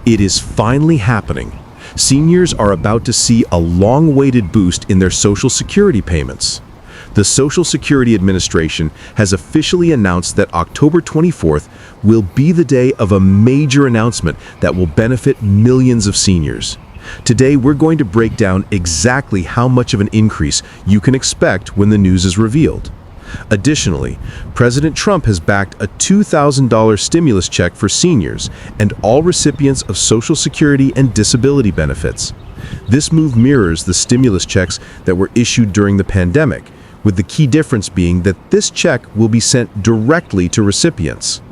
It is finally happening. Seniors are about to see a long-awaited boost in their Social Security payments. The Social Security Administration has officially announced that October 24th will be the day of a major announcement that will benefit millions of seniors. Today, we're going to break down exactly how much of an increase you can expect when the news is revealed. Additionally, President Trump has backed a $2,000 stimulus check for seniors and all recipients of Social Security and disability benefits. This move mirrors the stimulus checks that were issued during the pandemic, with the key difference being that this check will be sent directly to recipients.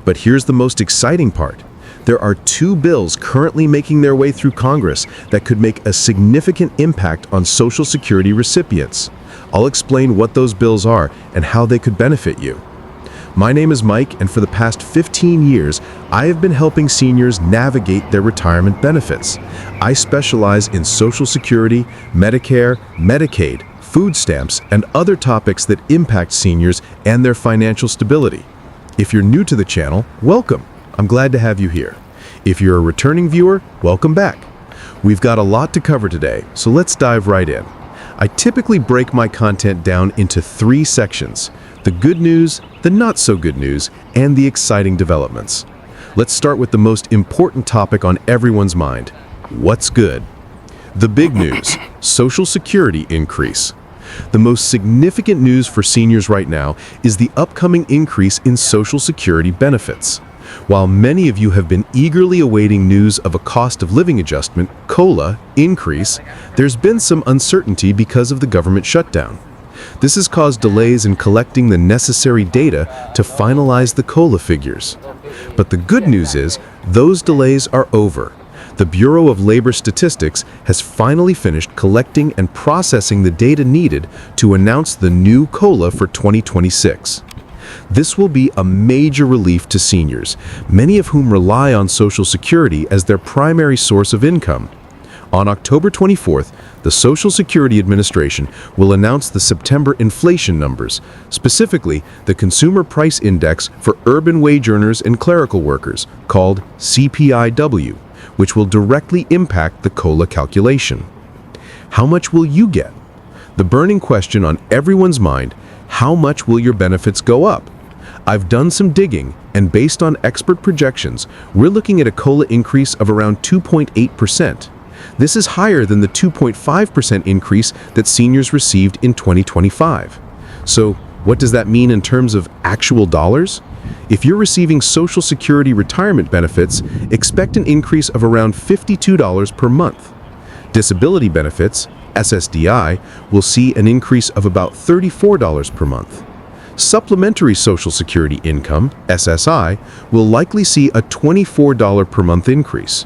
But here's the most exciting part. There are two bills currently making their way through Congress that could make a significant impact on Social Security recipients. I'll explain what those bills are and how they could benefit you. My name is Mike, and for the past 15 years, I have been helping seniors navigate their retirement benefits. I specialize in Social Security, Medicare, Medicaid, food stamps, and other topics that impact seniors and their financial stability. If you're new to the channel, welcome. I'm glad to have you here. If you're a returning viewer, welcome back. We've got a lot to cover today, so let's dive right in. I typically break my content down into 3 sections: the good news, the not so good news, and the exciting developments. Let's start with the most important topic on everyone's mind: what's good? The big news: Social Security increase. The most significant news for seniors right now is the upcoming increase in Social Security benefits. While many of you have been eagerly awaiting news of a cost of living adjustment, COLA, increase, there's been some uncertainty because of the government shutdown. This has caused delays in collecting the necessary data to finalize the COLA figures. But the good news is, those delays are over. The Bureau of Labor Statistics has finally finished collecting and processing the data needed to announce the new COLA for 2026. This will be a major relief to seniors, many of whom rely on Social Security as their primary source of income. On October 24th, the Social Security Administration will announce the September inflation numbers, specifically the Consumer Price Index for urban wage earners and clerical workers, called CPIW, which will directly impact the COLA calculation. How much will you get? The burning question on everyone's mind: how much will your benefits go up? I've done some digging, and based on expert projections, we're looking at a COLA increase of around 2.8%. This is higher than the 2.5% increase that seniors received in 2025. So, what does that mean in terms of actual dollars? If you're receiving Social Security retirement benefits, expect an increase of around $52 per month. Disability benefits, SSDI, will see an increase of about $34 per month. Supplementary Social Security income, SSI, will likely see a $24 per month increase.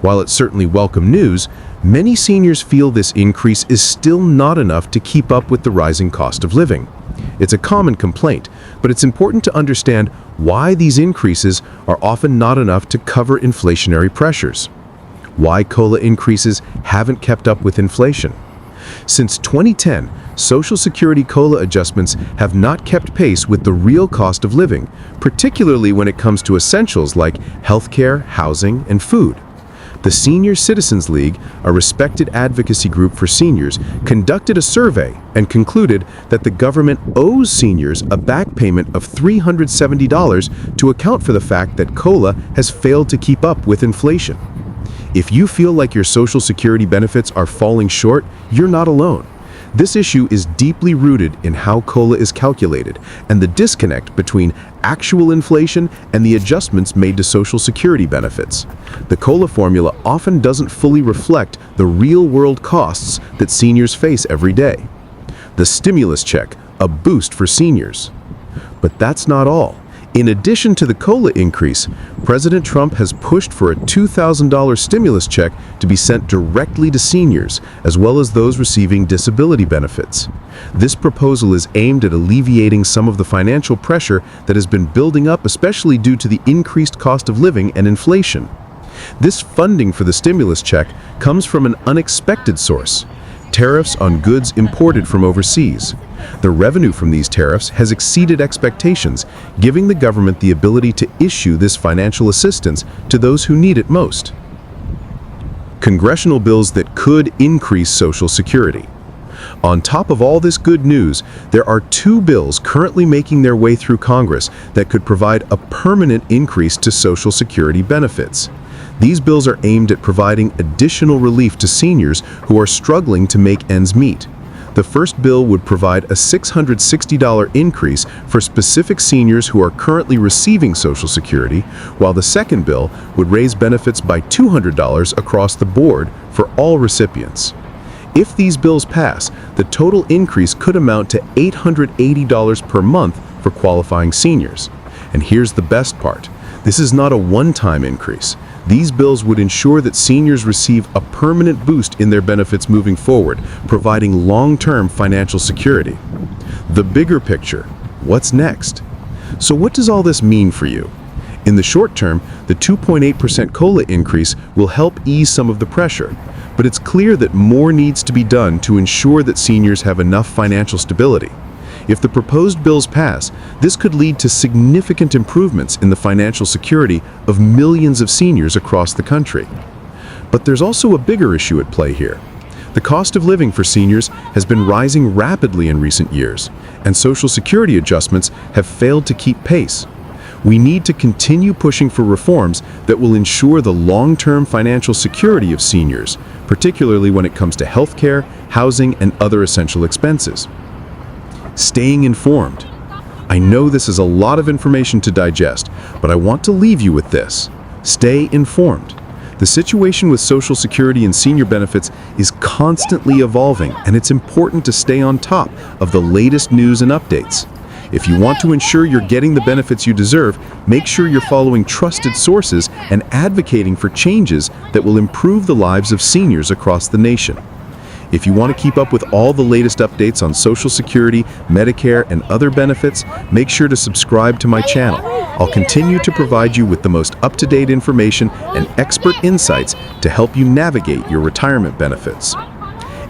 While it's certainly welcome news, many seniors feel this increase is still not enough to keep up with the rising cost of living. It's a common complaint, but it's important to understand why these increases are often not enough to cover inflationary pressures. Why COLA increases haven't kept up with inflation. Since 2010, Social Security COLA adjustments have not kept pace with the real cost of living, particularly when it comes to essentials like healthcare, housing, and food. The Senior Citizens League, a respected advocacy group for seniors, conducted a survey and concluded that the government owes seniors a back payment of $370 to account for the fact that COLA has failed to keep up with inflation. If you feel like your Social Security benefits are falling short, you're not alone. This issue is deeply rooted in how COLA is calculated and the disconnect between actual inflation and the adjustments made to Social Security benefits. The COLA formula often doesn't fully reflect the real-world costs that seniors face every day. The stimulus check, a boost for seniors. But that's not all. In addition to the COLA increase, President Trump has pushed for a $2,000 stimulus check to be sent directly to seniors, as well as those receiving disability benefits. This proposal is aimed at alleviating some of the financial pressure that has been building up, especially due to the increased cost of living and inflation. This funding for the stimulus check comes from an unexpected source: tariffs on goods imported from overseas. The revenue from these tariffs has exceeded expectations, giving the government the ability to issue this financial assistance to those who need it most. congressional bills that could increase Social Security. On top of all this good news, there are two bills currently making their way through Congress that could provide a permanent increase to Social Security benefits. These bills are aimed at providing additional relief to seniors who are struggling to make ends meet. The first bill would provide a $660 increase for specific seniors who are currently receiving Social Security, while the second bill would raise benefits by $200 across the board for all recipients. If these bills pass, the total increase could amount to $880 per month for qualifying seniors. And here's the best part. This is not a one-time increase. These bills would ensure that seniors receive a permanent boost in their benefits moving forward, providing long-term financial security. The bigger picture, what's next? So what does all this mean for you? In the short term, the 2.8% COLA increase will help ease some of the pressure, but it's clear that more needs to be done to ensure that seniors have enough financial stability. If the proposed bills pass, this could lead to significant improvements in the financial security of millions of seniors across the country. But there's also a bigger issue at play here. The cost of living for seniors has been rising rapidly in recent years, and Social Security adjustments have failed to keep pace. We need to continue pushing for reforms that will ensure the long-term financial security of seniors, particularly when it comes to healthcare, housing, and other essential expenses. Staying informed. I know this is a lot of information to digest, but I want to leave you with this. Stay informed. The situation with Social Security and senior benefits is constantly evolving, and it's important to stay on top of the latest news and updates. If you want to ensure you're getting the benefits you deserve, make sure you're following trusted sources and advocating for changes that will improve the lives of seniors across the nation. If you want to keep up with all the latest updates on Social Security, Medicare, and other benefits, make sure to subscribe to my channel. I'll continue to provide you with the most up-to-date information and expert insights to help you navigate your retirement benefits.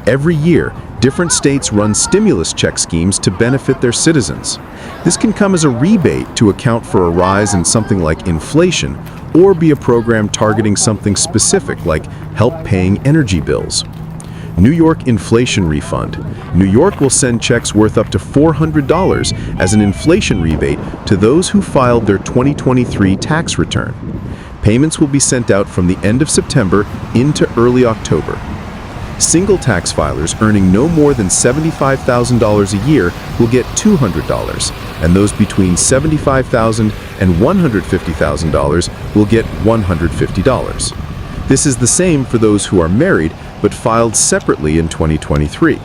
Every year, different states run stimulus check schemes to benefit their citizens. This can come as a rebate to account for a rise in something like inflation, or be a program targeting something specific like help paying energy bills. New York Inflation Refund. New York will send checks worth up to $400 as an inflation rebate to those who filed their 2023 tax return. Payments will be sent out from the end of September into early October. Single tax filers earning no more than $75,000 a year will get $200, and those between $75,000 and $150,000 will get $150. This is the same for those who are married but filed separately in 2023.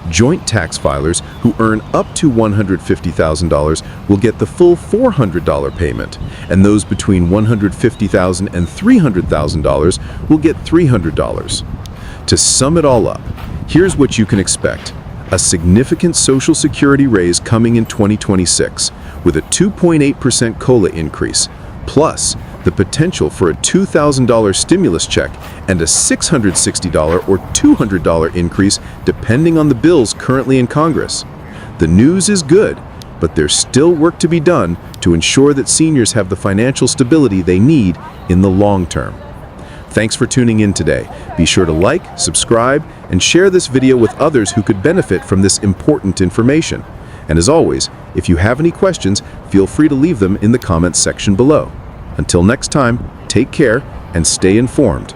Joint tax filers who earn up to $150,000 will get the full $400 payment, and those between $150,000 and $300,000 will get $300. To sum it all up, here's what you can expect. A significant Social Security raise coming in 2026, with a 2.8% COLA increase, plus the potential for a $2,000 stimulus check and a $660 or $200 increase depending on the bills currently in Congress. The news is good, but there's still work to be done to ensure that seniors have the financial stability they need in the long term. Thanks for tuning in today. Be sure to like, subscribe, and share this video with others who could benefit from this important information. And as always, if you have any questions, feel free to leave them in the comments section below. Until next time, take care and stay informed.